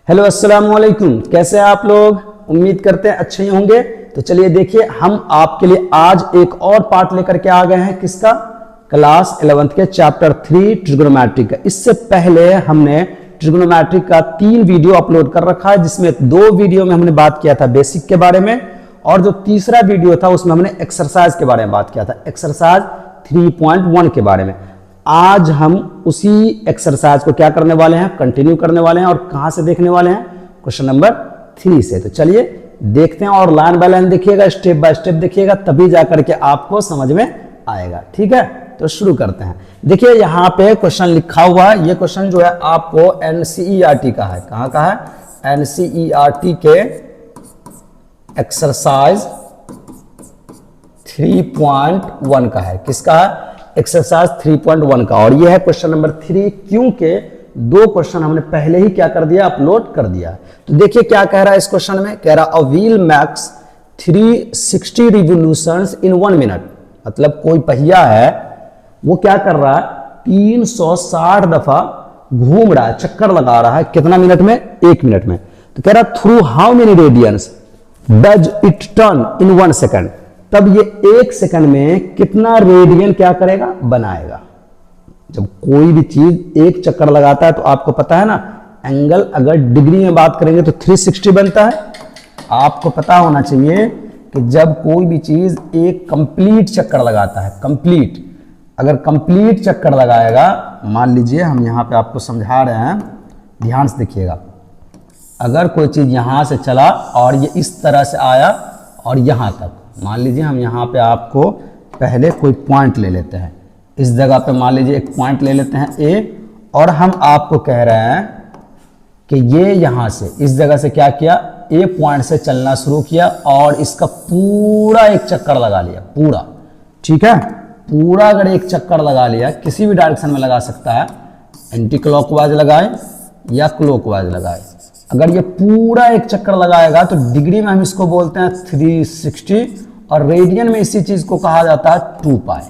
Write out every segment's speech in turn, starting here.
Hello अस्सलाम वालेकुम, कैसे हैं आप लोग। उम्मीद करते हैं अच्छे ही होंगे। तो चलिए देखिए, हम आपके लिए आज एक और पार्ट लेकर के आ गए हैं। किसका? क्लास 11th के चैप्टर 3 ट्रिग्नोमेट्री का। इससे पहले हमने ट्रिग्नोमेट्री का 3 वीडियो अपलोड कर रखा है, जिसमें 2 वीडियो में हमने बात किया था बेसिक के बारे में, और जो तीसरा वीडियो था उसमें हमने एक्सरसाइज के बारे में बात किया था, एक्सरसाइज 3.1 के बारे में। आज हम उसी एक्सरसाइज को क्या करने वाले हैं, कंटिन्यू करने वाले हैं। और कहां से देखने वाले हैं? क्वेश्चन नंबर 3 से। तो चलिए देखते हैं, और लाइन बाय लाइन देखिएगा, स्टेप बाय स्टेप देखिएगा, तभी जाकर के आपको समझ में आएगा। ठीक है, तो शुरू करते हैं। देखिए यहां पे क्वेश्चन लिखा हुआ है। ये क्वेश्चन जो है आपको एनसीईआरटी का है। कहां का है? एनसीईआरटी के एक्सरसाइज 3.1 का है। किसका है? एक्सरसाइज 3.1 का। और ये है क्वेश्चन नंबर 3, क्योंकि 2 क्वेश्चन हमने पहले ही क्या कर दिया, अपलोड कर दिया। तो देखिए क्या कह रहा है इस क्वेश्चन में। कह रहा a wheel max 360 revolutions in 1 minute. मतलब कोई पहिया है, वो क्या कर रहा है, 360 दफा घूम रहा है, चक्कर लगा रहा है। कितना मिनट में? 1 मिनट में। तो कह रहा through how many radians does it turn in 1 second. तब ये 1 सेकंड में कितना रेडियन क्या करेगा, बनाएगा। जब कोई भी चीज एक चक्कर लगाता है तो आपको पता है ना, एंगल अगर डिग्री में बात करेंगे तो 360 बनता है। आपको पता होना चाहिए कि जब कोई भी चीज एक कंप्लीट चक्कर लगाता है, कंप्लीट, अगर कंप्लीट चक्कर लगाएगा, मान लीजिए हम यहां पे आपको समझा रहे हैं, ध्यान से देखिएगा। अगर कोई चीज यहां से चला और ये इस तरह से आया और यहां तक, मान लीजिए हम यहाँ पे आपको पहले कोई पॉइंट ले लेते हैं। इस जगह पे मान लीजिए एक पॉइंट ले लेते हैं ए, और हम आपको कह रहे हैं कि ये यहाँ से इस जगह से क्या किया, ए पॉइंट से चलना शुरू किया और इसका पूरा एक चक्कर लगा लिया, पूरा। ठीक है, पूरा अगर एक चक्कर लगा लिया, किसी भी डायरेक्शन में लगा सकता है, एंटी क्लॉकवाइज लगाए या क्लॉकवाइज लगाए। अगर ये पूरा एक चक्कर लगाएगा तो डिग्री में हम इसको बोलते हैं 360, और रेडियन में इसी चीज को कहा जाता है 2 पाई।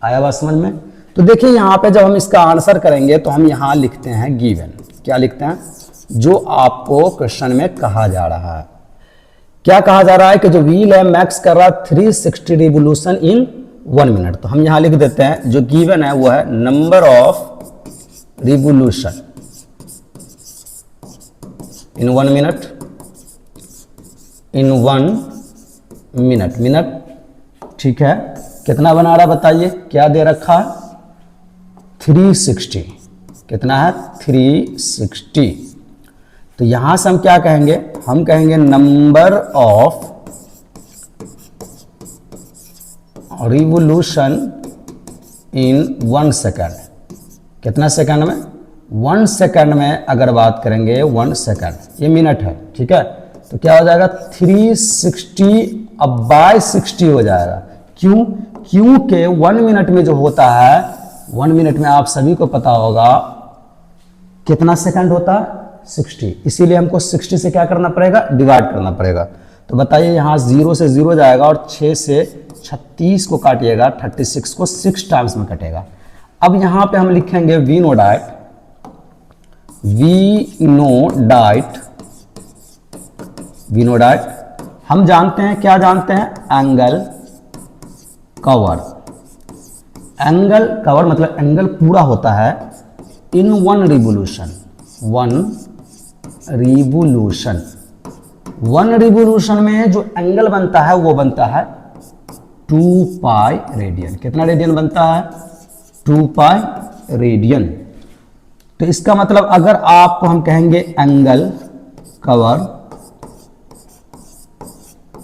आया बात समझ में? तो देखिए यहां पे जब हम इसका आंसर करेंगे तो हम यहां लिखते हैं गिवन। क्या लिखते हैं? जो आपको क्वेश्चन में कहा जा रहा है। क्या कहा जा रहा है कि जो व्हील है मैक्स कर रहा है 360 रिवोल्यूशन इन 1 मिनट। तो हम यहां लिख देते हैं, जो गिवन है वो है number of revolution in 1 minute, in 1 minute, minute. ठीक है, कितना बना रहा बताइए, क्या दे रखा है? 360। कितना है? 360। तो यहां से हम क्या कहेंगे, हम कहेंगे number of revolution in 1 second. कितना सेकेंड में? 1 सेकेंड में अगर बात करेंगे, 1 सेकेंड, ये मिनट है। ठीक है, तो क्या हो जाएगा, 360 अब बाय 60 हो जाएगा। क्यों? क्योंकि 1 मिनट में जो होता है, 1 मिनट में आप सभी को पता होगा कितना सेकंड होता है, 60। इसीलिए हमको 60 से क्या करना पड़ेगा, डिवाइड करना पड़ेगा। तो बताइए यहां 0 से 0 जाएगा और 6 से 36 को काटिएगा, 36 को 6 टाइम्स में कटेगा। अब यहां पे हम लिखेंगे we know diet, we know diet, we know diet. हम जानते हैं, क्या जानते हैं? Angle cover. एंगल कवर मतलब एंगल पूरा होता है इन 1 रिवोल्यूशन, 1 रिवोल्यूशन। 1 रिवोल्यूशन में जो एंगल बनता है वो बनता है 2 पाई रेडियन। कितना रेडियन बनता है? 2 पाई रेडियन। तो इसका मतलब अगर आपको हम कहेंगे एंगल कवर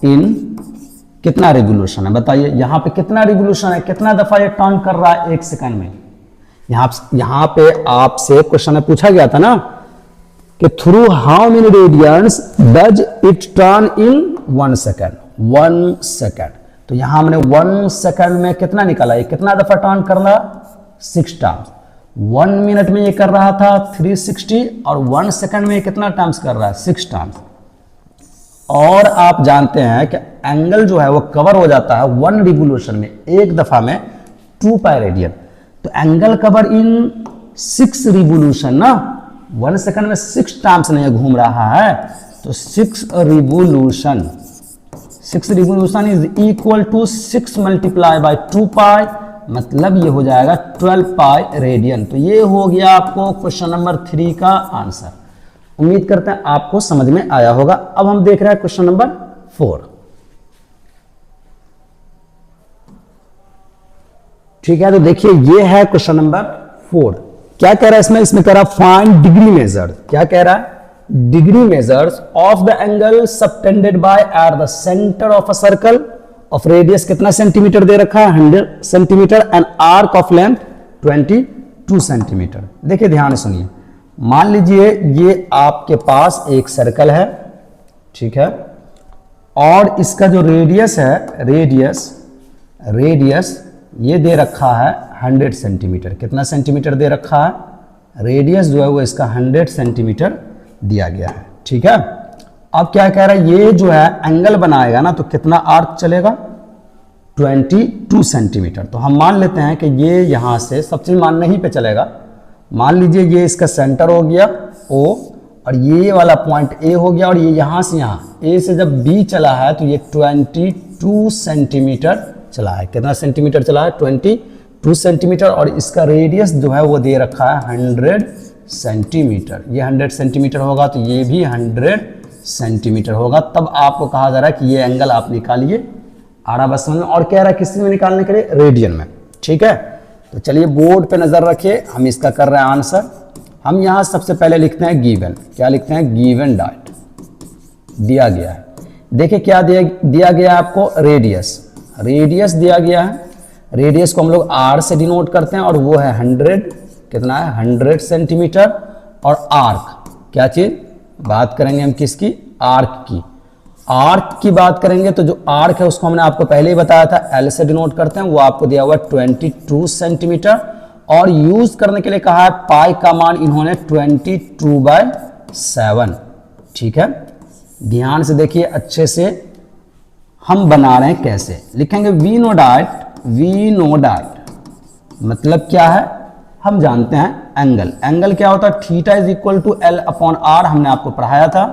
इन कितना रिवोल्यूशन है, बताइए यहां पे कितना रिवोल्यूशन है, कितना दफा ये टर्न कर रहा है 1 सेकंड में। यहां पे आपसे क्वेश्चन में पूछा गया था ना कि through how many radians does it turn in 1 second, 1 second. तो यहां हमने 1 सेकेंड में कितना निकाला, ये कितना दफा टर्न कर रहा, 6 टाइम्स। 1 मिनट में ये कर रहा था 360, और 1 सेकेंड में ये कितना टाइम्स कर रहा है, 6 टाइम्स। और आप जानते हैं कि एंगल जो है वो कवर हो जाता है 1 रिवोल्यूशन में, एक दफा में 2 पाई रेडियन। तो एंगल कवर इन 6 रिवोल्यूशन ना, 1 सेकंड में 6 टाइम्स नहीं घूम रहा है, तो 6 revolution is equal to 6 multiply by 2 pi, मतलब ये हो जाएगा 12 पाई रेडियन। तो ये हो गया आपको क्वेश्चन नंबर 3 का आंसर। उम्मीद करते हैं आपको समझ में आया होगा। अब हम देख रहे हैं क्वेश्चन नंबर 4। ठीक है, तो देखिए ये है क्वेश्चन नंबर 4। क्या कह रहा है इसमें कह रहा है फाइंड डिग्री मेजर। क्या कह रहा है? Degree measures of the angle subtended by at the centre of a circle of radius कितना सेंटीमीटर दे रखा है 100 centimetre and arc of length 22 centimetre. देखिए ध्यान से सुनिए, मान लीजिए ये आपके पास एक सर्कल है, ठीक है, और इसका जो रेडियस है, रेडियस ये दे रखा है 100 सेंटीमीटर। कितना सेंटीमीटर दे रखा है? रेडियस जो है वो इसका 100 सेंटीमीटर दिया गया है, ठीक है। अब क्या कह रहा है, ये जो है एंगल बनाएगा ना, तो कितना आर्क चलेगा 22 सेंटीमीटर। तो हम मान लेते हैं कि ये यहां से सब चीज मानने ही पे चलेगा। मान लीजिए ये इसका सेंटर हो गया O, और ये वाला पॉइंट A हो गया, और ये यहां से यहां A से जब B चला है तो ये 22 सेंटीमीटर चला है। कितना सेंटीमीटर चला है? 22 सेंटीमीटर। और इसका रेडियस जो है वो दे रखा है 100 सेंटीमीटर। ये 100 सेंटीमीटर होगा, तो ये भी 100 सेंटीमीटर होगा। तब आपको कहा जा रहा है कि ये एंगल आप निकालिए। आ रहा बस समझ में? और कह रहा है किस में निकालने के लिए? रेडियन में, ठीक है। तो चलिए बोर्ड पे नजर रखिए, हम इसका कर रहे हैं आंसर। हम यहां सबसे पहले लिखते हैं गिवन। क्या लिखते हैं? गिवन डाट दिया गया है। देखिए क्या दिया गया आपको? रेडियस दिया गया है। रेडियस को हम लोग R से डिनोट करते हैं, और वो है 100। कितना है? 100 सेंटीमीटर। और आर्क, क्या चीज बात करेंगे हम? किसकी? आर्क की। आर्क की बात करेंगे तो जो आर्क है उसको हमने आपको पहले ही बताया था, L से डिनोट करते हैं। वो आपको दिया हुआ 22 सेंटीमीटर। और यूज करने के लिए कहा है पाई का मान इन्होंने 22/7, ठीक है। ध्यान से देखिए अच्छे से, हम बना रहे हैं कैसे। लिखेंगे वी नो डाट, मतलब क्या है? हम जानते हैं एंगल क्या होता है? Theta is equal to L upon R। हमने आपको पढ़ाया था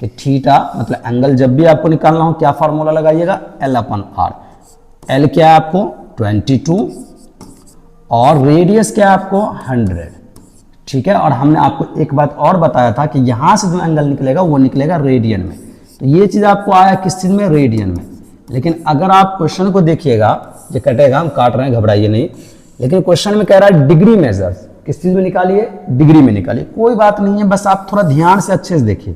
कि थीटा मतलब एंगल जब भी आपको निकालना हो क्या फॉर्मूला लगाइएगा? L upon R। L क्या है आपको? 22, और रेडियस क्या है आपको? 100, ठीक है। और हमने आपको एक बात और बताया था कि यहां से जो एंगल निकलेगा वो निकलेगा रेडियन में। तो ये चीज आपको आया किस चीज में? रेडियन में। लेकिन अगर आप क्वेश्चन को देखिएगा, ये कटेगा, हम काट रहे हैं, घबराइए नहीं। लेकिन क्वेश्चन में कह रहा है डिग्री मेजर, किस चीज में निकालिए? डिग्री में निकालिए। कोई बात नहीं है, बस आप थोड़ा ध्यान से अच्छे से देखिए।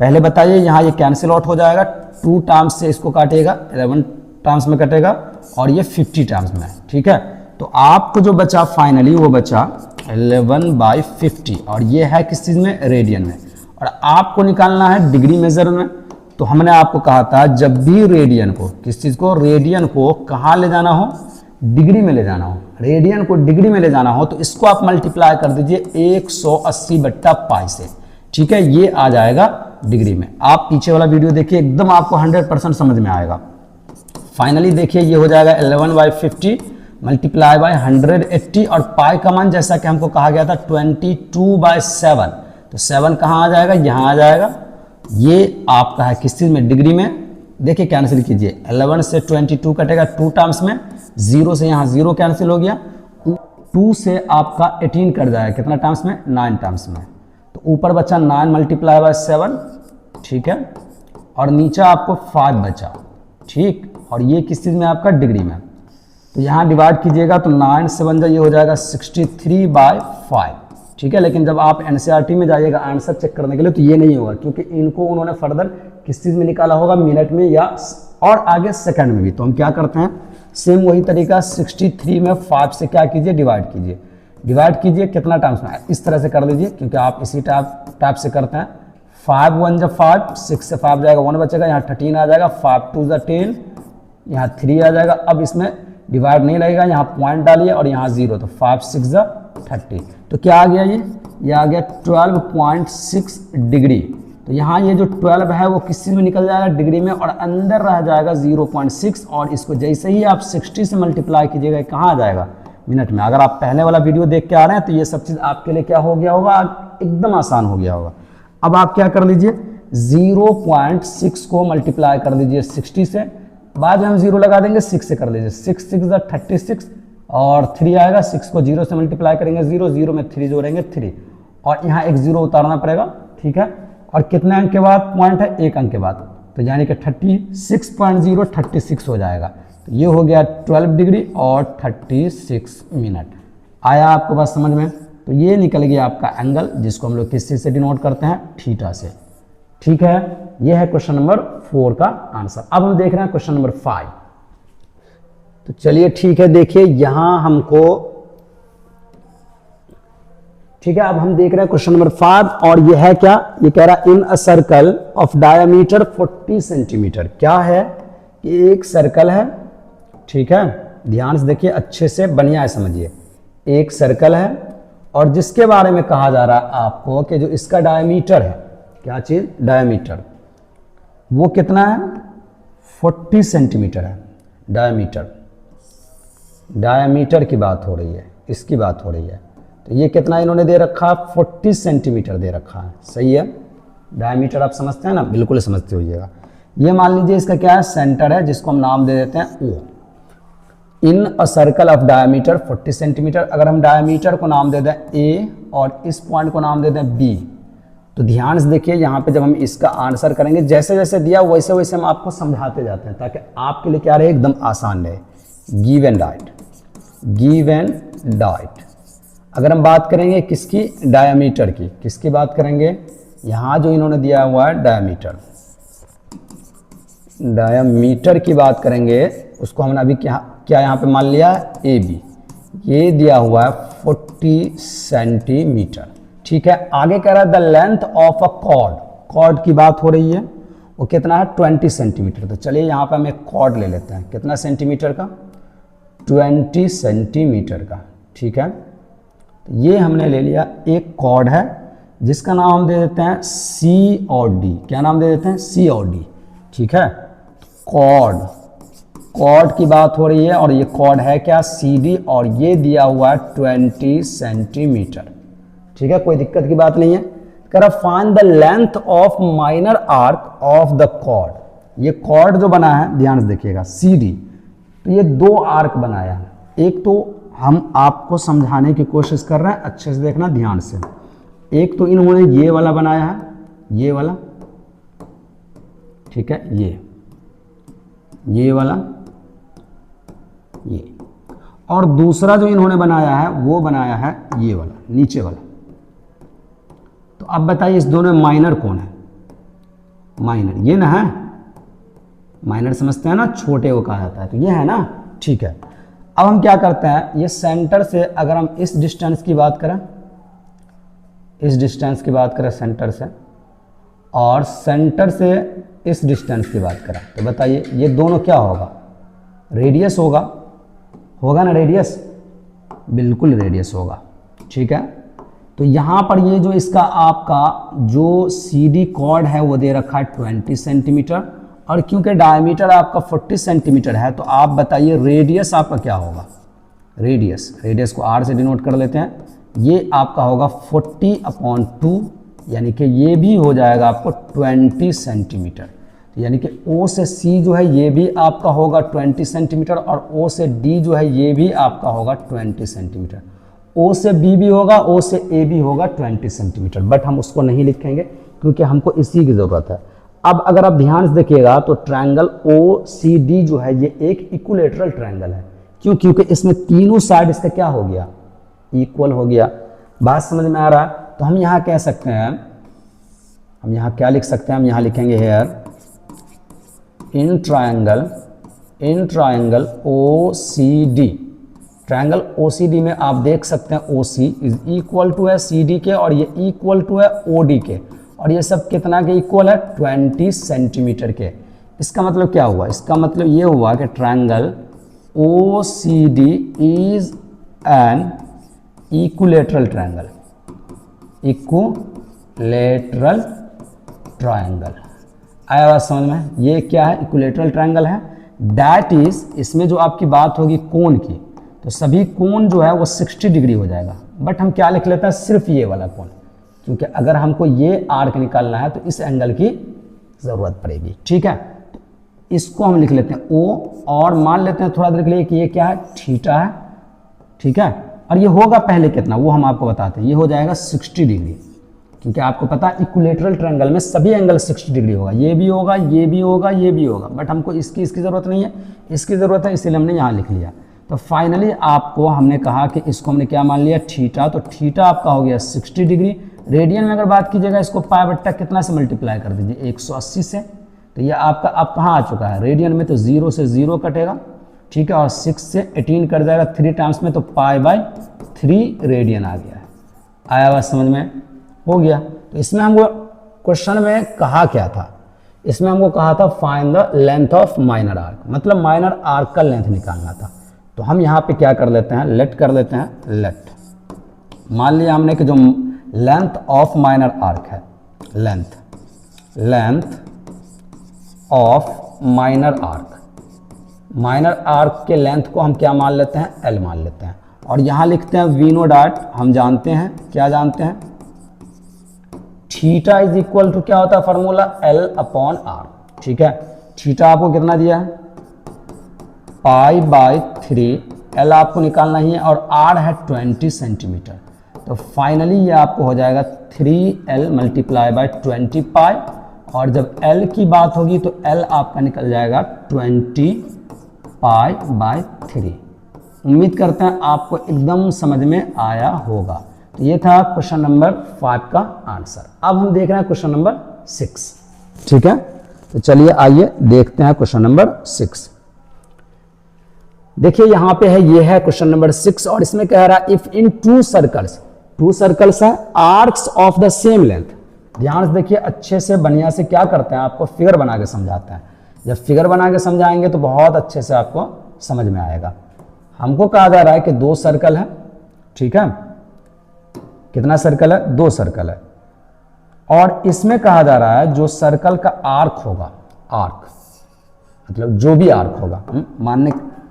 पहले बताइए, यहाँ ये कैंसिल आउट हो जाएगा, 2 टाइम्स से इसको काटेगा, 11 टाइम्स में कटेगा, और ये 50 टाइम्स में है, ठीक है। तो आपको जो बचा फाइनली वो बचा 11/50, और ये है किस चीज में? रेडियन में। और आपको निकालना है डिग्री मेजर में। तो हमने आपको कहा था जब भी रेडियन को, किस चीज को? रेडियन को कहाँ ले जाना हो? डिग्री में ले जाना हो। रेडियन को डिग्री में ले जाना हो तो इसको आप मल्टीप्लाई कर दीजिए 180/पाई से, ठीक है। ये आ जाएगा डिग्री में। आप पीछे वाला वीडियो देखिए, एकदम आपको 100% समझ में आएगा। फाइनली देखिए ये हो जाएगा 11/50 मल्टीप्लाई बाय 180, और पाई का मान जैसा कि हमको कहा गया था 22/7। तो 7 कहाँ आ जाएगा? यहाँ आ जाएगा। ये आपका है किस चीज में? डिग्री में। देखिए कैंसिल कीजिए, 11 से 22 कटेगा 2 टाइम्स में, 0 से यहाँ 0 कैंसिल हो गया, 2 से आपका 18 कट जाएगा, कितना टाइम्स में? 9 टाइम्स में। तो ऊपर बचा 9 मल्टीप्लाई बाय 7, ठीक है, और नीचे आपको 5 बचा, ठीक। और ये किस चीज में? आपका डिग्री में। तो यहाँ डिवाइड कीजिएगा तो 9 से बन जाए, ये हो जाएगा 63/5, ठीक है। लेकिन जब आप एनसीईआरटी में जाइएगा आंसर चेक करने के लिए तो ये नहीं होगा, क्योंकि इनको उन्होंने फर्दर किस चीज़ में निकाला होगा? मिनट में, या और आगे सेकंड में भी। तो हम क्या करते हैं, सेम वही तरीका, 63 में 5 से क्या कीजिए? डिवाइड कीजिए। डिवाइड कीजिए कितना टाइम्स में? इस तरह से कर लीजिए, क्योंकि आप इसी टाइप से करते हैं। 5 1 जब 5, 6 से 5 जाएगा, 1 बचेगा, यहाँ 13 आ जाएगा, 5 2 10, यहाँ 3 आ जाएगा। अब इसमें डिवाइड नहीं लगेगा, यहाँ पॉइंट डालिए और यहाँ 0, तो 5 6 30। तो क्या आ गया? ये आ गया 12.6 डिग्री। तो यहाँ ये जो 12 है वो किस चीज़ में निकल जाएगा? डिग्री में, और अंदर रह जाएगा 0.6, और इसको जैसे ही आप 60 से मल्टीप्लाई कीजिएगा कहाँ आ जाएगा? मिनट में। अगर आप पहले वाला वीडियो देख के आ रहे हैं तो ये सब चीज़ आपके लिए क्या हो गया होगा, एकदम आसान हो गया होगा। अब आप क्या कर लीजिए, 0.6 को मल्टीप्लाई कर दीजिए 60 से, बाद में हम 0 लगा देंगे, 6 से कर लीजिए, 6 6 36 और 3 आएगा, 6 को 0 से मल्टीप्लाई करेंगे 0, 0 में 3 जोड़ेंगे 3 और यहाँ एक 0 उतारना पड़ेगा, ठीक है। और कितने अंक के बाद पॉइंट है, 1 अंक के बाद, तो यानी कि 36.0 36 हो जाएगा। तो ये हो गया 12 डिग्री और 36 मिनट। आया आपको बात समझ में? तो ये निकल गया आपका एंगल, जिसको हम लोग किस चीज़ से डिनोट करते हैं, थीटा से। ठीक है, ये है क्वेश्चन नंबर 4 का आंसर। अब हम देख रहे हैं क्वेश्चन नंबर 5। तो चलिए ठीक है, देखिए यहां हमको, ठीक है, अब हम देख रहे हैं क्वेश्चन नंबर 5 और ये है क्या, ये कह रहा है in a circle of diameter 40 centimetre. क्या है कि एक सर्कल है, ठीक है, ध्यान से देखिए, अच्छे से बढ़िया है, समझिए। एक सर्कल है और जिसके बारे में कहा जा रहा है आपको कि जो इसका डायमीटर है, क्या चीज, डायमीटर, वो कितना है, 40 सेंटीमीटर है। डायमीटर की बात हो रही है, इसकी बात हो रही है। तो ये कितना इन्होंने दे रखा है, 40 सेंटीमीटर दे रखा है, सही है। डायमीटर आप समझते हैं ना, बिल्कुल समझते होइएगा। ये मान लीजिए इसका क्या है, सेंटर है, जिसको हम नाम दे देते हैं O. In a circle of diameter 40 centimetre, अगर हम डायमीटर को नाम दे दें ए और इस पॉइंट को नाम दे दें बी, तो ध्यान से देखिए यहाँ पे जब हम इसका आंसर करेंगे, जैसे जैसे दिया वैसे वैसे हम आपको समझाते जाते हैं, ताकि आपके लिए क्या रहे, एकदम आसान रहे। Give and diet. अगर हम बात करेंगे किसकी, डायमीटर की, किसकी बात करेंगे, यहाँ जो इन्होंने दिया हुआ है डायमीटर की बात करेंगे, उसको हमने अभी क्या यहाँ पे मान लिया है, ए बी, ये दिया हुआ है 40 सेंटीमीटर, ठीक है। आगे कह रहा है the length of a cord की बात हो रही है, वो कितना है, 20 सेंटीमीटर। तो चलिए यहाँ पे हम एक कॉर्ड ले लेते हैं, कितना सेंटीमीटर का, 20 सेंटीमीटर का, ठीक है। तो ये हमने ले लिया, एक कॉर्ड है जिसका नाम हम दे देते हैं सी और डी। क्या नाम दे देते हैं, सी और डी, ठीक है। कॉर्ड की बात हो रही है और ये कॉर्ड है क्या, सी डी, और ये दिया हुआ है 20 सेंटीमीटर, ठीक है, कोई दिक्कत की बात नहीं है। कह रहा find the length of minor arc of the chord. ये कॉर्ड जो बना है, ध्यान से देखिएगा, सी डी, तो ये 2 आर्क बनाया है। एक तो हम आपको समझाने की कोशिश कर रहे हैं, अच्छे से देखना ध्यान से। एक तो इन्होंने ये वाला बनाया है, ये वाला, ठीक है, ये वाला, ये, और दूसरा जो इन्होंने बनाया है वो बनाया है ये वाला, नीचे वाला। तो अब बताइए इस दोनों में माइनर कौन है, माइनर ये ना है, माइनर समझते हैं ना, छोटे को कहा जाता है, तो ये है ना, ठीक है। अब हम क्या करते हैं, ये सेंटर से अगर हम इस डिस्टेंस की बात करें, सेंटर से, और सेंटर से इस डिस्टेंस की बात करें, तो बताइए ये दोनों क्या होगा, रेडियस होगा ना, रेडियस, बिल्कुल रेडियस होगा, ठीक है। तो यहाँ पर ये जो इसका आपका जो सी डी कॉर्ड है वो दे रखा है 20 सेंटीमीटर, और क्योंकि डायमीटर आपका 40 सेंटीमीटर है, तो आप बताइए रेडियस आपका क्या होगा, रेडियस को आर से डिनोट कर लेते हैं, ये आपका होगा 40/2, यानी कि ये भी हो जाएगा आपको 20 सेंटीमीटर। तो यानी कि O से C जो है ये भी आपका होगा 20 सेंटीमीटर, और O से D जो है ये भी आपका होगा 20 सेंटीमीटर। O से B भी होगा, O से A भी होगा 20 सेंटीमीटर, बट हम उसको नहीं लिखेंगे क्योंकि हमको इसी की ज़रूरत है। अब अगर आप ध्यान से देखिएगा तो ट्रायंगल OCD जो है ये एक इक्विलेटरल ट्रायंगल है। क्यों? क्योंकि इसमें तीनों साइड इसका क्या हो गया, इक्वल हो गया। बात समझ में आ रहा है? तो हम यहाँ कह सकते हैं, हम यहाँ क्या लिख सकते हैं, हम यहाँ लिखेंगे here in triangle OCD, triangle OCD में आप देख सकते हैं OC इज इक्वल टू है CD के, और ये इक्वल टू है OD के, और ये सब कितना के इक्वल है, 20 सेंटीमीटर के। इसका मतलब क्या हुआ, इसका मतलब ये हुआ कि triangle OCD is an equilateral triangle, equilateral triangle. आया बात समझ में? ये क्या है, इक्विलेटरल ट्रायंगल है। दैट इज, इसमें जो आपकी बात होगी कोण की, तो सभी कोण जो है वो 60 डिग्री हो जाएगा। बट हम क्या लिख लेते हैं, सिर्फ ये वाला कोण, क्योंकि अगर हमको ये आर्क निकालना है तो इस एंगल की ज़रूरत पड़ेगी। ठीक है, तो इसको हम लिख लेते हैं O, और मान लेते हैं थोड़ा देर के लिए कि ये क्या है, थीटा है। ठीक है, और ये होगा पहले कितना वो हम आपको बताते हैं, ये हो जाएगा 60 डिग्री, क्योंकि आपको पता है इक्विलेटरल ट्रायंगल में सभी एंगल 60 डिग्री होगा, ये भी होगा, ये भी होगा, ये भी होगा। बट हमको इसकी ज़रूरत नहीं है, इसकी ज़रूरत है, इसलिए हमने यहाँ लिख लिया। तो फाइनली आपको हमने कहा कि इसको हमने क्या मान लिया, थीटा। तो थीटा आपका हो गया 60 डिग्री। रेडियन में अगर बात कीजिएगा, इसको पाई बट्टा कितना से मल्टीप्लाई कर दीजिए, 180 से। तो ये आपका अब कहाँ आ चुका है, रेडियन में तो 0 से 0 कटेगा। ठीक है, और 6 से 18 कट जाएगा 3 टाइम्स में, तो π/3 रेडियन आ गया है। आया बात समझ में, हो गया। तो इसमें हमको क्वेश्चन में कहा क्या था, इसमें हमको कहा था find the length of minor arc, मतलब माइनर आर्क का लेंथ निकालना था। तो हम यहाँ पे क्या कर लेते हैं, लेट कर लेते हैं, लेट। मान लिया हमने कि जो लेंथ ऑफ माइनर आर्क है, लेंथ ऑफ माइनर आर्क के लेंथ को हम क्या मान लेते हैं, L मान लेते हैं। और यहाँ लिखते हैं वी नो डॉट, हम जानते हैं, क्या जानते हैं, थीटा इज इक्वल टू क्या होता है फॉर्मूला, L/R। ठीक है, थीटा आपको कितना दिया है, π/3, L आपको निकालना ही है, और R है 20 सेंटीमीटर। तो फाइनली ये आपको हो जाएगा 3L × 20 पाई, और जब L की बात होगी तो L आपका निकल जाएगा 20 π/3। उम्मीद करते हैं आपको एकदम समझ में आया होगा। तो ये था क्वेश्चन नंबर 5 का आंसर। अब हम देख रहे हैं क्वेश्चन नंबर 6। ठीक है, तो चलिए आइए देखते हैं क्वेश्चन नंबर 6। देखिए यहाँ पे है, ये है क्वेश्चन नंबर 6, और इसमें कह रहा है इफ इन टू सर्कल्स है arcs of the same length. ध्यान से देखिए, अच्छे से बढ़िया से क्या करते हैं, आपको फिगर बना के समझाते हैं। जब फिगर बना के समझाएंगे तो बहुत अच्छे से आपको समझ में आएगा। हमको कहा जा रहा है कि 2 सर्कल है। ठीक है, कितना सर्कल है, 2 सर्कल है, और इसमें कहा जा रहा है जो सर्कल का आर्क होगा, आर्क मतलब जो भी आर्क होगा, मान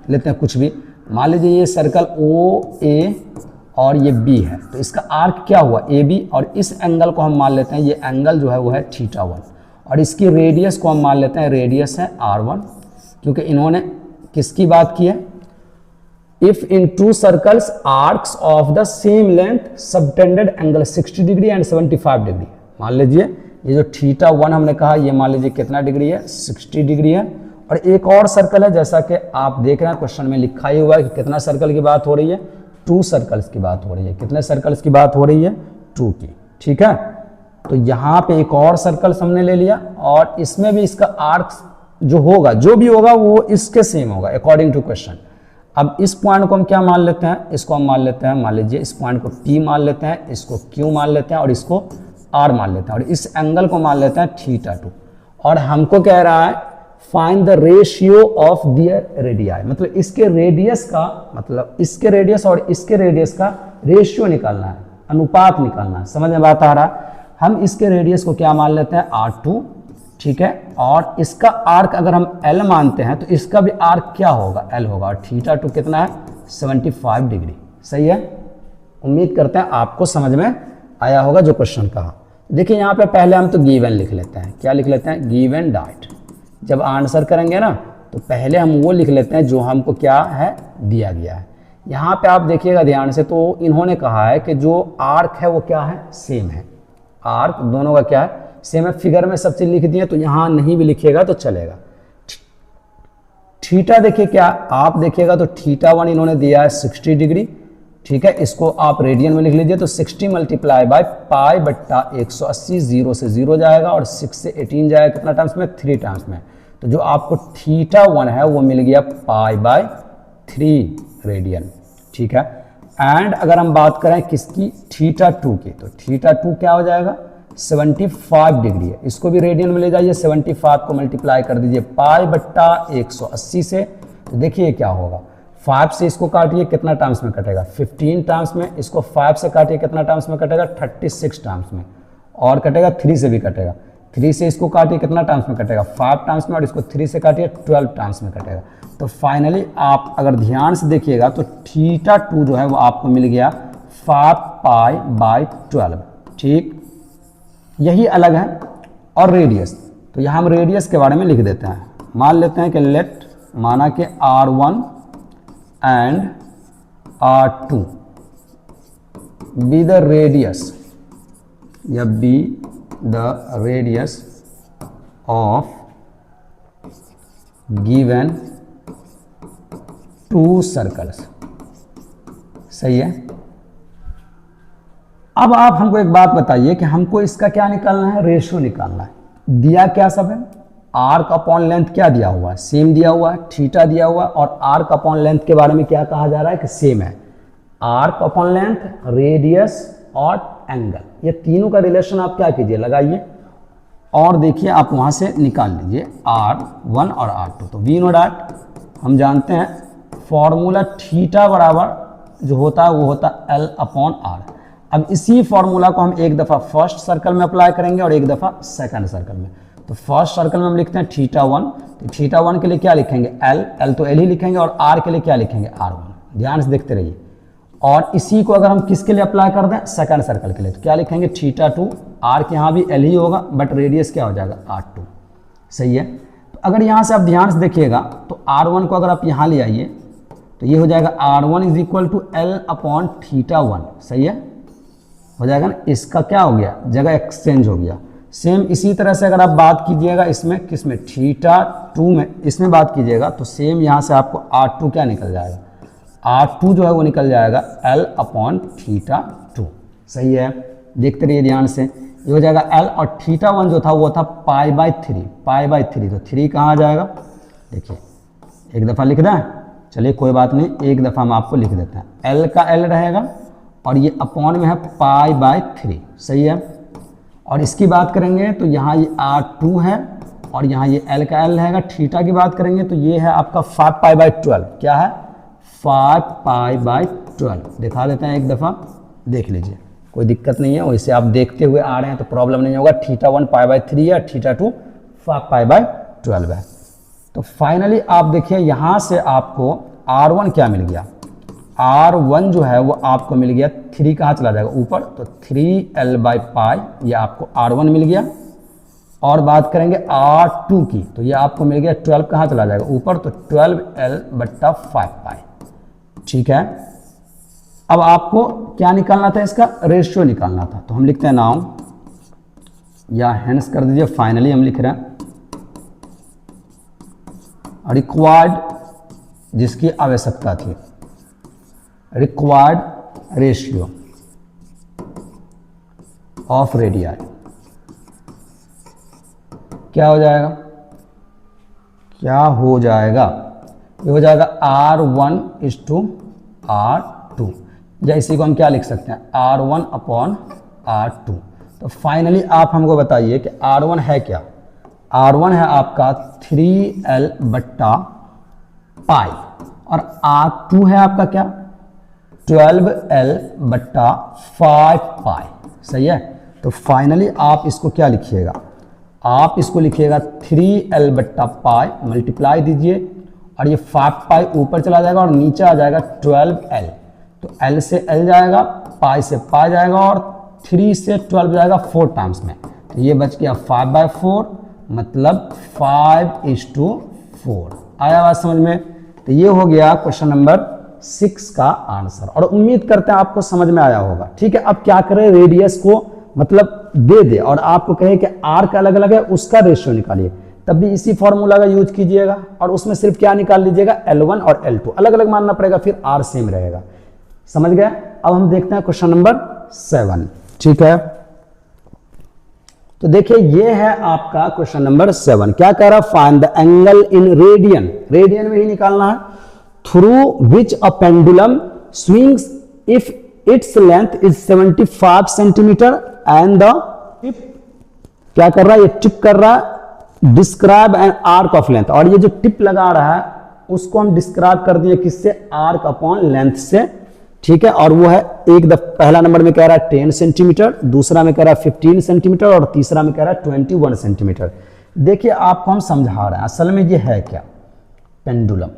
लेते हैं कुछ भी, मान लीजिए ये सर्कल OA और ये B है, तो इसका आर्क क्या हुआ, AB, और इस एंगल को हम मान लेते हैं, ये एंगल जो है वो है θ1, और इसकी रेडियस को हम मान लेते हैं, रेडियस है R1, क्योंकि इन्होंने किसकी बात की है, if in to circles arcs of the same length subtended angle 60 degree and 75 degree. मान लीजिए ये जो θ1 हमने कहा, ये मान लीजिए कितना डिग्री है, 60 डिग्री है। और एक और सर्कल है, जैसा कि आप देख रहे हैं क्वेश्चन में लिखा ही हुआ है कि कितना सर्कल की बात हो रही है, 2 सर्कल्स की बात हो रही है। कितने सर्कल्स की बात हो रही है, 2 की। ठीक है, तो यहाँ पे एक और सर्कल हमने ले लिया, और इसमें भी इसका आर्क जो होगा, जो भी होगा वो इसके सेम होगा अकॉर्डिंग टू क्वेश्चन। अब इस पॉइंट को हम क्या मान लेते हैं, इसको हम मान लेते हैं, मान लीजिए इस पॉइंट को P मान लेते हैं, इसको Q मान लेते हैं, और इसको R मान लेते हैं, और इस एंगल को मान लेते हैं θ2। और हमको कह रहा है find the ratio of their radii, मतलब इसके रेडियस का, मतलब इसके रेडियस और इसके रेडियस का रेशियो निकालना है, अनुपात निकालना है। समझ में बात आ रहा है। हम इसके रेडियस को क्या मान लेते हैं, R2। ठीक है, और इसका आर्क अगर हम L मानते हैं तो इसका भी आर्क क्या होगा, L होगा, और θ2 कितना है, 75 डिग्री। सही है, उम्मीद करते हैं आपको समझ में आया होगा जो क्वेश्चन कहा। देखिए यहाँ पे पहले हम तो गिवन लिख लेते हैं, क्या लिख लेते हैं, गिवन डॉट। जब आंसर करेंगे ना तो पहले हम वो लिख लेते हैं जो हमको क्या है, दिया गया है। यहाँ पे आप देखिएगा ध्यान से, तो इन्होंने कहा है कि जो आर्क है वो क्या है, सेम है। आर्क दोनों का क्या है, सेम है। फिगर में सब चीज लिख दिए, तो यहाँ नहीं भी लिखिएगा तो चलेगा। थीटा देखिए क्या, आप देखिएगा तो θ1 इन्होंने दिया है 60 डिग्री। ठीक है, इसको आप रेडियन में लिख लीजिए, तो 60 × π/180, 0 से 0 जाएगा, और 6 से 18 जाएगा, कितना टाइम्स में, 3 टाइम्स में। तो जो आपको θ1 है वो मिल गया π/3 रेडियन। ठीक है, एंड अगर हम बात करें किसकी, θ2 की, तो θ2 क्या हो जाएगा, 75 डिग्री है। इसको भी रेडियन में ले जाइए, 75 को मल्टीप्लाई कर दीजिए π/180 से, तो देखिए क्या होगा, 5 से इसको काटिए, कितना टाइम्स में कटेगा, 15 टाइम्स में। इसको 5 से काटिए, कितना टाइम्स में कटेगा, 36 टाइम्स में। और कटेगा 3 से भी कटेगा, 3 से इसको काटिए, कितना टाइम्स में कटेगा, 5 टाइम्स में, और इसको 3 से काटिए 12 टाइम्स में कटेगा। तो फाइनली आप अगर ध्यान से देखिएगा तो θ2 जो है वो आपको मिल गया 5π/12। ठीक, यही अलग है। और रेडियस, तो यहाँ हम रेडियस के बारे में लिख देते हैं। मान लेते हैं कि लेट, माना कि R1 and R2 be the radius, या be the radius of given 2 circles. सही है। अब आप हमको एक बात बताइए कि हमको इसका क्या निकालना है, रेशियो निकालना है। दिया क्या सब है, आर्क अपॉन लेंथ क्या दिया हुआ है, सेम दिया हुआ है, थीटा दिया हुआ है, और आर्क अपॉन लेंथ के बारे में क्या कहा जा रहा है कि सेम है। आर्क अपॉन लेंथ, रेडियस और एंगल, ये तीनों का रिलेशन आप क्या कीजिए, लगाइए, और देखिए आप वहां से निकाल लीजिए R1 और R2। तो वी नो डैट, हम जानते हैं फॉर्मूला थीटा बराबर जो होता है वो होता है L अपॉन R। अब इसी फॉर्मूला को हम एक दफ़ा फर्स्ट सर्कल में अप्लाई करेंगे और एक दफ़ा सेकंड सर्कल में। तो फर्स्ट सर्कल में हम लिखते हैं θ1, तो θ1 के लिए क्या लिखेंगे L तो L ही लिखेंगे, और R के लिए क्या लिखेंगे R1। ध्यान से देखते रहिए। और इसी को अगर हम किसके लिए अप्लाई कर दें, सेकंड सर्कल के लिए, तो क्या लिखेंगे θ2, R के यहाँ भी L ही होगा, बट रेडियस क्या हो जाएगा R2। सही है। तो अगर यहाँ से आप ध्यान से देखिएगा तो R1 को अगर आप यहाँ ले आइए तो ये हो जाएगा R1 is equal to L upon θ1। सही है, हो जाएगा ना। इसका क्या हो गया, जगह एक्सचेंज हो गया। सेम इसी तरह से अगर आप बात कीजिएगा इसमें, किसमें, θ2 में, इसमें बात कीजिएगा तो सेम यहाँ से आपको R2 क्या निकल जाएगा, R2 जो है वो निकल जाएगा L अपॉन θ2। सही है, देखते रहिए ध्यान से। ये हो जाएगा L, और θ1 जो था वो था π/3। तो 3 कहाँ आ जाएगा, देखिए एक दफ़ा लिख दें, चलिए कोई बात नहीं, एक दफ़ा हम आपको लिख देते हैं। L का L रहेगा और ये अपॉन में है π/3। सही है। और इसकी बात करेंगे तो यहाँ ये R2 है और यहाँ ये L का L रहेगा। थीटा की बात करेंगे तो ये है आपका 5π/12। क्या है, 5π/12। दिखा देते हैं एक दफ़ा, देख लीजिए, कोई दिक्कत नहीं है। वैसे आप देखते हुए आ रहे हैं तो प्रॉब्लम नहीं होगा। θ1 π/3 है, θ2 5π/12 है। तो फाइनली आप देखिए यहाँ से आपको R1 क्या मिल गया, R1 जो है वो आपको मिल गया 3 कहाँ चला जाएगा ऊपर, तो 3L/π, ये आपको R1 मिल गया। और बात करेंगे R2 की तो ये आपको मिल गया 12 कहाँ चला जाएगा ऊपर, तो 12L/5π। ठीक है। अब आपको क्या निकालना था, इसका रेशियो निकालना था। तो हम लिखते हैं नाउ, या हेंस कर दीजिए, फाइनली हम लिख रहे हैं रिक्वायर्ड, जिसकी आवश्यकता थी, रिक्वायर्ड रेशियो ऑफ रेडियाई। क्या हो जाएगा, क्या हो जाएगा, ये हो जाएगा R1:R2, या इसी को हम क्या लिख सकते हैं, R1/R2। तो फाइनली आप हमको बताइए कि R1 है क्या। R1 है आपका 3L/π, और R2 है आपका क्या, 12L/5π। सही है। तो फाइनली आप इसको क्या लिखिएगा, आप इसको लिखिएगा 3L/π, मल्टीप्लाई दीजिए, और ये 5π ऊपर चला जाएगा और नीचे आ जाएगा 12L। तो L से L जाएगा, π से π जाएगा, और 3 से 12 जाएगा 4 टाइम्स में। तो ये बच गया 5/4, मतलब 5:4। आया बात समझ में। तो ये हो गया क्वेश्चन नंबर 6 का आंसर, और उम्मीद करते हैं आपको समझ में आया होगा। ठीक है। अब क्या करें, रेडियस को मतलब दे और आपको कहे कि आर्क अलग अलग है, उसका रेशियो निकालिए, तब भी इसी फॉर्मूला का यूज कीजिएगा, और उसमें सिर्फ क्या निकाल लीजिएगा, L1 और L2 अलग अलग मानना पड़ेगा, फिर R सेम रहेगा। समझ गए। अब हम देखते हैं क्वेश्चन नंबर 7। ठीक है। तो देखिए ये है आपका क्वेश्चन नंबर 7। क्या कह रहा है, find the angle in radian, radian में ही निकालना है, through which a pendulum swings if its length is 75 centimetre and the tip, क्या कर रहा है, ये टिप कर रहा है, describe an arc of length, और ये जो टिप लगा रहा है उसको हम डिस्क्राइब कर दिए किससे, आर्क अपॉन लेंथ से। ठीक है, और वो है पहला नंबर में कह रहा है 10 सेंटीमीटर, दूसरा में कह रहा है 15 सेंटीमीटर और तीसरा में कह रहा है 21 सेंटीमीटर। देखिए आपको हम समझा रहे हैं असल में ये है क्या, पेंडुलम।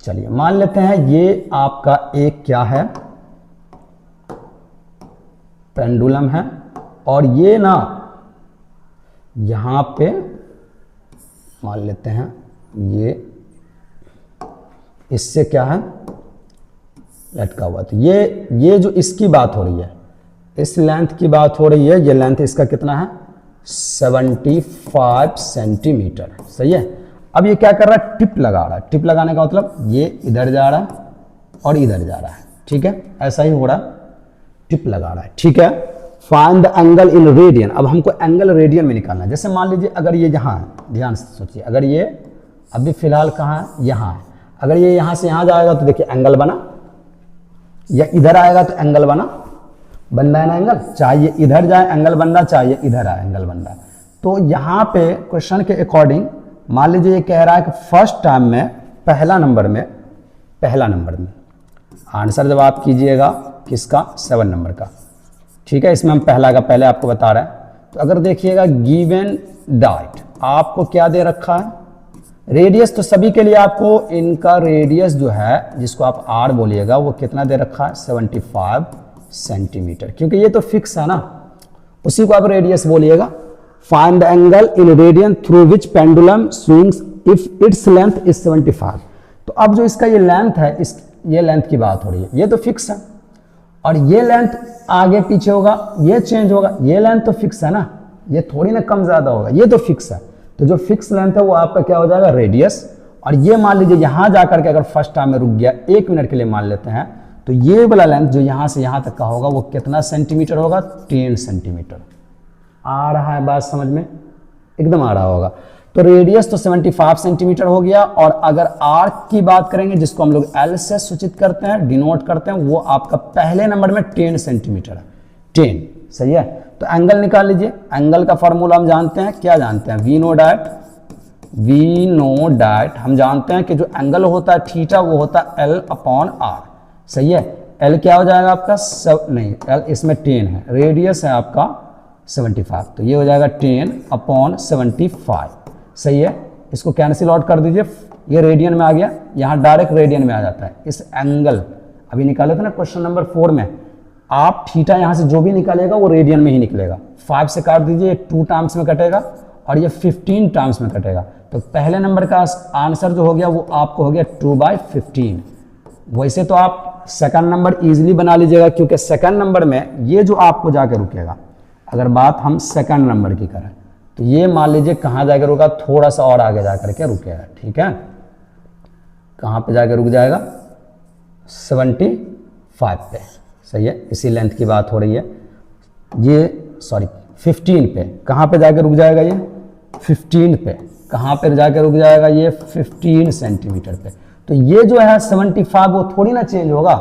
चलिए मान लेते हैं ये आपका एक क्या है, पेंडुलम है, और ये ना यहां पे मान लेते हैं ये इससे क्या है लटका हुआ। तो ये जो इसकी बात हो रही है, इस लेंथ की बात हो रही है, ये लेंथ इसका कितना है 75 सेंटीमीटर। सही है। अब ये क्या कर रहा है, टिप लगा रहा है। टिप लगाने का मतलब ये इधर जा रहा है और इधर जा रहा है। ठीक है, ऐसा ही हो रहा है, टिप लगा रहा है। ठीक है, find the angle in radian. अब हमको एंगल रेडियन में निकालना है। जैसे मान लीजिए अगर ये यहाँ है, ध्यान से सोचिए, अगर ये अभी फिलहाल कहाँ है, यहाँ है, अगर ये यहाँ से यहाँ जाएगा तो देखिए एंगल बना, या इधर आएगा तो एंगल बन रहा है ना एंगल, चाहे ये इधर जाए एंगल बन रहा, चाहे इधर आए एंगल बन रहा है। तो यहाँ पे क्वेश्चन के अकॉर्डिंग मान लीजिए ये कह रहा है कि फर्स्ट टाइम में पहला नंबर में आंसर जब आप कीजिएगा किसका 7 नंबर का। ठीक है, इसमें हम पहला का पहले आपको बता रहे हैं। तो अगर देखिएगा गिवन डाइट आपको क्या दे रखा है, रेडियस तो सभी के लिए आपको इनका रेडियस जो है जिसको आप आर बोलिएगा वो कितना दे रखा है 75 सेंटीमीटर, क्योंकि ये तो फिक्स है ना, उसी को आप रेडियस बोलिएगा। Find the angle in radian through which pendulum swings if its length is 75। तो अब जो इसका ये लेंथ है, ये लेंथ की बात हो रही है, ये तो फिक्स है, और ये लेंथ आगे पीछे होगा, ये चेंज होगा, ये लेंथ तो फिक्स है ना, ये थोड़ी ना कम ज्यादा होगा, ये तो फिक्स है। तो जो फिक्स लेंथ है वो आपका क्या हो जाएगा रेडियस। और ये मान लीजिए यहां जाकर के अगर फर्स्ट टाइम में रुक गया, 1 मिनट के लिए मान लेते हैं, तो ये वाला लेंथ जो यहां से यहां तक का होगा वो कितना सेंटीमीटर होगा 10 सेंटीमीटर। आ रहा है बात समझ में, एकदम आ रहा होगा। तो रेडियस तो 75 सेंटीमीटर हो गया, और अगर आर्क की बात करेंगे जिसको हम लोग एल से सूचित करते हैं, डिनोट करते हैं, वो आपका पहले नंबर में 10 सेंटीमीटर है, 10। सही है। तो एंगल निकाल लीजिए। एंगल का फॉर्मूला हम जानते हैं, क्या जानते हैं, वी नो डैट हम जानते हैं कि जो एंगल होता है थीटा वो होता है L अपॉन आर। सही है। L क्या हो जाएगा आपका L इसमें 10 है, रेडियस है आपका 75, तो ये हो जाएगा 10 अपॉन 75। सही है। इसको कैंसिल आउट कर दीजिए, ये रेडियन में आ गया, यहाँ डायरेक्ट रेडियन में आ जाता है। इस एंगल अभी निकाले थे ना क्वेश्चन नंबर 4 में, आप थीटा यहाँ से जो भी निकालेगा वो रेडियन में ही निकलेगा। 5 से काट दीजिए, 2 टाइम्स में कटेगा और ये 15 टाइम्स में कटेगा। तो पहले नंबर का आंसर जो हो गया वो आपको हो गया 2/15। वैसे तो आप सेकंड नंबर इजीली बना लीजिएगा, क्योंकि सेकंड नंबर में ये जो आपको जाके रुकेगा, अगर बात हम सेकंड नंबर की करें तो ये मान लीजिए कहाँ जाके रुका, थोड़ा सा और आगे जाकर के रुकेगा। ठीक है, कहाँ पे जाके रुक जाएगा 75 पे। सही है, इसी लेंथ की बात हो रही है। ये 15 पे, कहाँ पे जाके रुक जाएगा ये 15 पे, कहाँ पे जाके रुक जाएगा ये 15 सेंटीमीटर पे। तो ये जो है 75 वो थोड़ी ना चेंज होगा।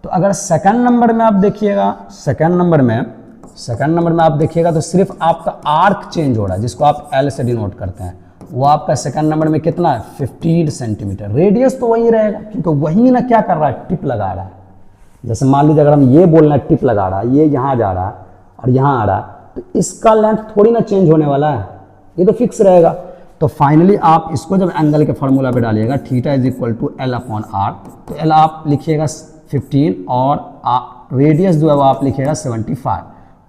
तो अगर सेकंड नंबर में आप देखिएगा, सेकंड नंबर में आप देखिएगा तो सिर्फ आपका आर्क चेंज हो रहा है, जिसको आप एल से डिनोट करते हैं, वो आपका सेकंड नंबर में कितना है 15 सेंटीमीटर। रेडियस तो वही रहेगा, क्योंकि वही ना क्या कर रहा है, टिप लगा रहा है। जैसे मान लीजिए अगर हम ये बोलना है टिप लगा रहा है, ये यहाँ जा रहा है और यहाँ आ रहा है, तो इसका लेंथ थोड़ी ना चेंज होने वाला है, ये तो फिक्स रहेगा। तो फाइनली आप इसको जब एंगल के फॉर्मूला पे डालिएगा, theta is equal to L upon R, तो L आप लिखिएगा 15 और रेडियस जो है वो आप लिखिएगा 75।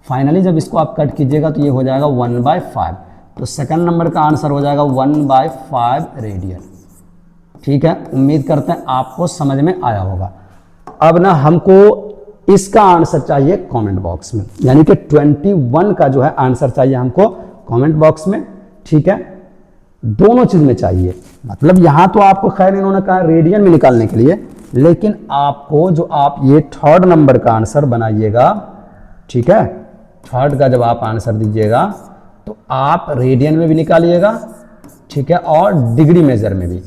फाइनली जब इसको आप कट कीजिएगा तो ये हो जाएगा 1/5। तो सेकंड नंबर का आंसर हो जाएगा 1/5 रेडियन। ठीक है, उम्मीद करते हैं आपको समझ में आया होगा। अब ना हमको इसका आंसर चाहिए कमेंट बॉक्स में, यानी कि 21 का जो है आंसर चाहिए हमको कमेंट बॉक्स में। ठीक है, दोनों चीज में चाहिए। मतलब यहां तो आपको खैर इन्होंने कहा रेडियन में निकालने के लिए, लेकिन आपको जो आप ये थर्ड नंबर का आंसर बनाइएगा, ठीक है, थर्ड का जब आप आंसर दीजिएगा तो आप रेडियन में भी निकालिएगा, ठीक है, और डिग्री मेजर में भी,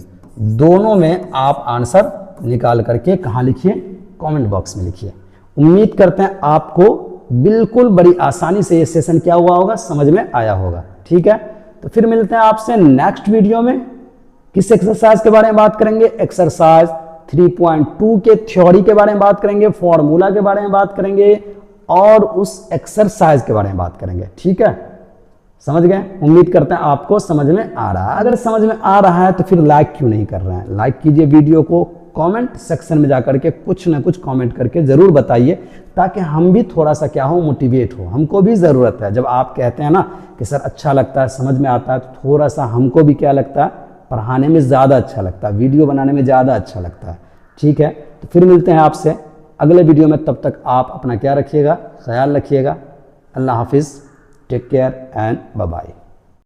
दोनों में आप आंसर निकाल करके कहाँ लिखिए, कमेंट बॉक्स में लिखिए। उम्मीद करते हैं आपको बिल्कुल बड़ी आसानी से ये सेशन क्या हुआ होगा, समझ में आया होगा। ठीक है, तो फिर मिलते हैं आपसे नेक्स्ट वीडियो में। किस एक्सरसाइज के बारे में बात करेंगे, एक्सरसाइज 3.2 के थ्योरी के बारे में बात करेंगे, फॉर्मूला के बारे में बात करेंगे और उस एक्सरसाइज के बारे में बात करेंगे। ठीक है, समझ गए? उम्मीद करते हैं आपको समझ में आ रहा है। अगर समझ में आ रहा है तो फिर लाइक क्यों नहीं कर रहे हैं? लाइक कीजिए वीडियो को, कमेंट सेक्शन में जाकर के कुछ ना कुछ कमेंट करके जरूर बताइए, ताकि हम भी थोड़ा सा क्या हो, मोटिवेट हो। हमको भी ज़रूरत है, जब आप कहते हैं ना कि सर अच्छा लगता है, समझ में आता है, तो थोड़ा सा हमको भी क्या लगता है, पढ़ाने में ज़्यादा अच्छा लगता है, वीडियो बनाने में ज़्यादा अच्छा लगता है। ठीक है, तो फिर मिलते हैं आपसे अगले वीडियो में। तब तक आप अपना क्या रखिएगा, ख्याल रखिएगा। अल्लाह हाफिज़, take care and bye bye.